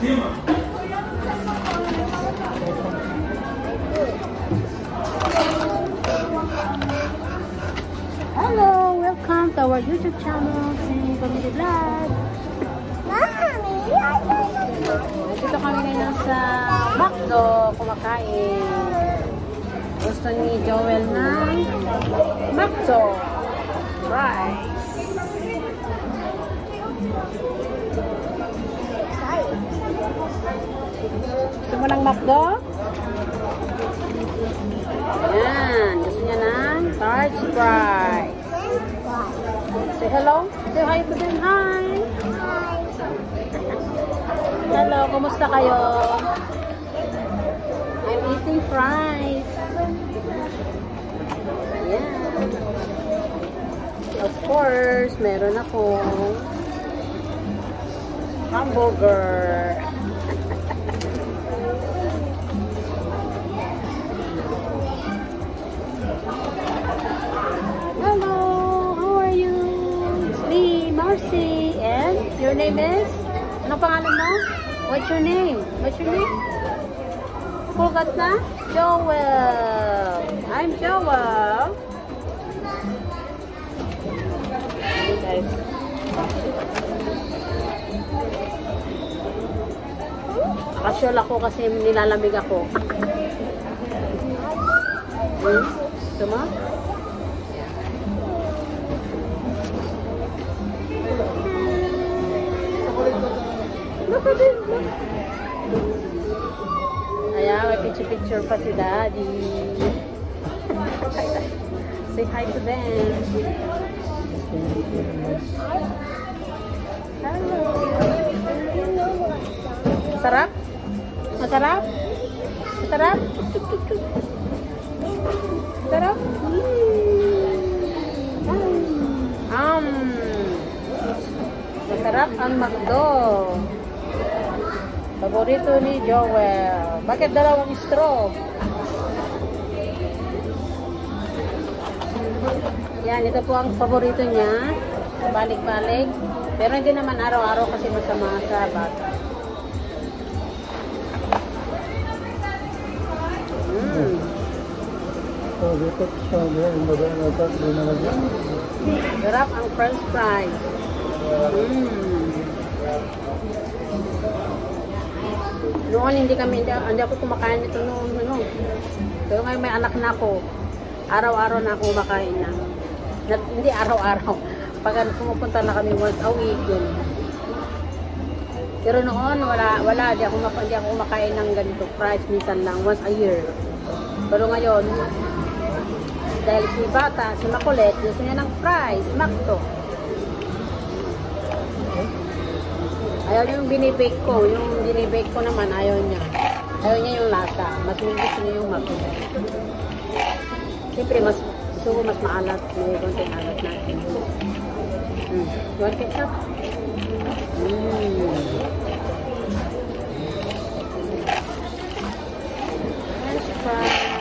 Hello, welcome to our YouTube channel, si Family Vlog. Dito kami ngayon sa McDo kumakain. Gusto ni Joel ng McDo rice. Gusto mo ng McDo? Ayan, gusto niya ng large fries. Say hello. Say hi to them. Hi. Hello, kumusta kayo? I'm eating fries. Ayan. Of course, meron akong hamburger. Hello, how are you? It's me, Marcy, and your name is? Anong pangalan mo? What's your name? What's your name? Forgot na? Joel. I'm Joel. Hey guys. Nakasyol ako kasi nilalamig ako. Gusto mo? Ayan, may picture-picture pa si Daddy. Say hi to them. Hello. Sarap? Masarap? Masarap? Sarap? Masarap ang McDo. Paborito ni Joel. Bakit dalawang straw? Yan, ito po ang paborito niya. Balik-balik. Pero hindi naman araw-araw kasi masama sa bata. Sarap ang french fries. Noon hindi ako kumakain nito noon. Pero ngayon may anak na ako. Araw-araw na ako kumakain na. Hindi araw-araw. Pag pumupunta na kami once a week yun. Pero noon wala hindi ako kumakain ng ganito fries, minsan lang once a year. Pero ngayon dahil si bata, si makulit, gusto niya ng fries, McDo. Ayaw niya yung binibake ko. Yung binibake ko naman, ayaw niya. Ayaw niya yung lasa. Mas gusto niya yung McDo. Siyempre, gusto ko mas maalat. May konting alat natin. You want ketchup? French fries.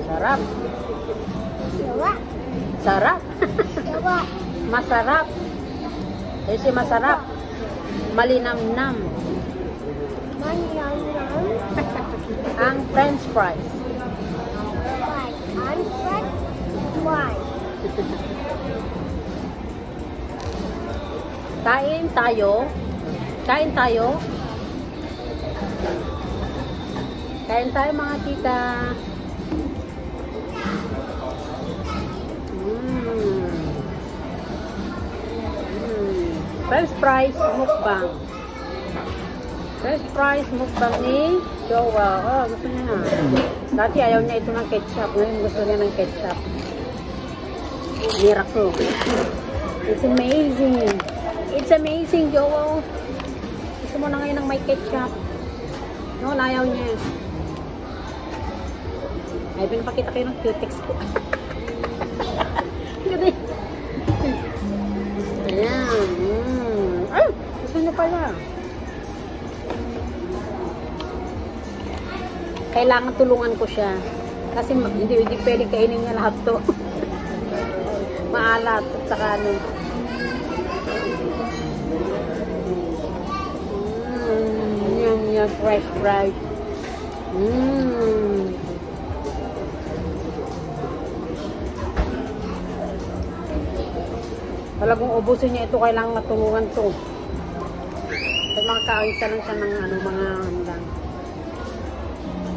Sarap. Sarap. Masarap. Kasi masarap. Malinamnam. Ang french fries. Kain tayo. Kain tayo. Kain tayo mga tita. French fries mukbang. French fries mukbang ni Joel. Oh, gusto niya na. Dati ayaw niya ito ng ketchup. Ngayon gusto niya ng ketchup. Miracle. It's amazing. It's amazing, Joel. Gusto mo na ngayon ng may ketchup. No, ayaw niya. Ay, pinapakita kayo ng cutex ko. kailangan tulungan ko siya. Kasi hindi pwede kainin niya lahat to. Maalat at saka ano. Yung fresh fried. Talagang ubusin niya ito, kailangan matulungan to. At makakain ka lang siya ng ano, mga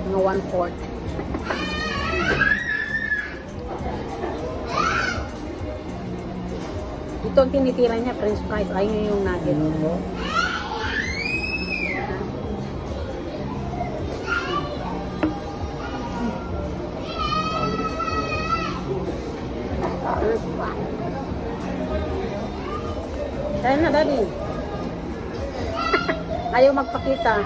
1/4. Ito ang tinitira niya, french fries. Ayun yung nugget. Kaya na, Daddy. Ayaw magpakita.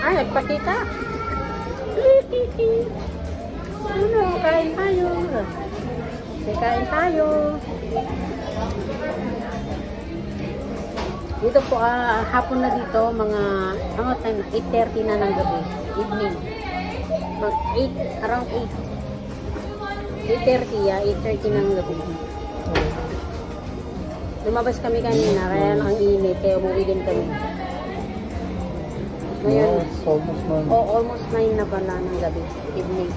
Ay, nagpakita. Ano, kain tayo. Kain tayo. Dito po, hapon na dito, mga, ano time, 8:30 na ng gabi. Evening. Around 8. 8:30, 8:30 ng gabi. Lumabas kami kanina, kaya ang init, kaya umuwi din kami. Ngayon, almost 9. Oh, almost 9 na pala ng gabi, evening.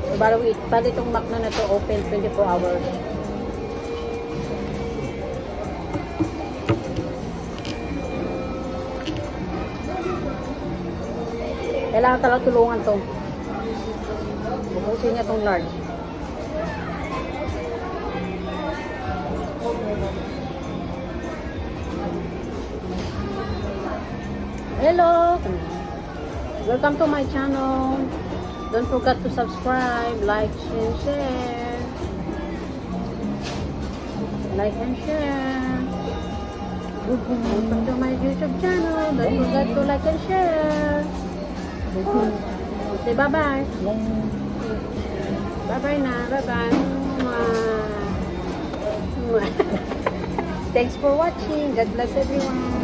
So, bali itong McDo na to open 24 hours. Kailangan talaga tulungan to. Bukusin niya tong large. Hello! Welcome to my channel. Don't forget to subscribe, like, and share. Like and share. Welcome to my YouTube channel. Don't forget to like and share. Say bye-bye. Bye-bye na. Bye-bye. Thanks for watching. God bless everyone.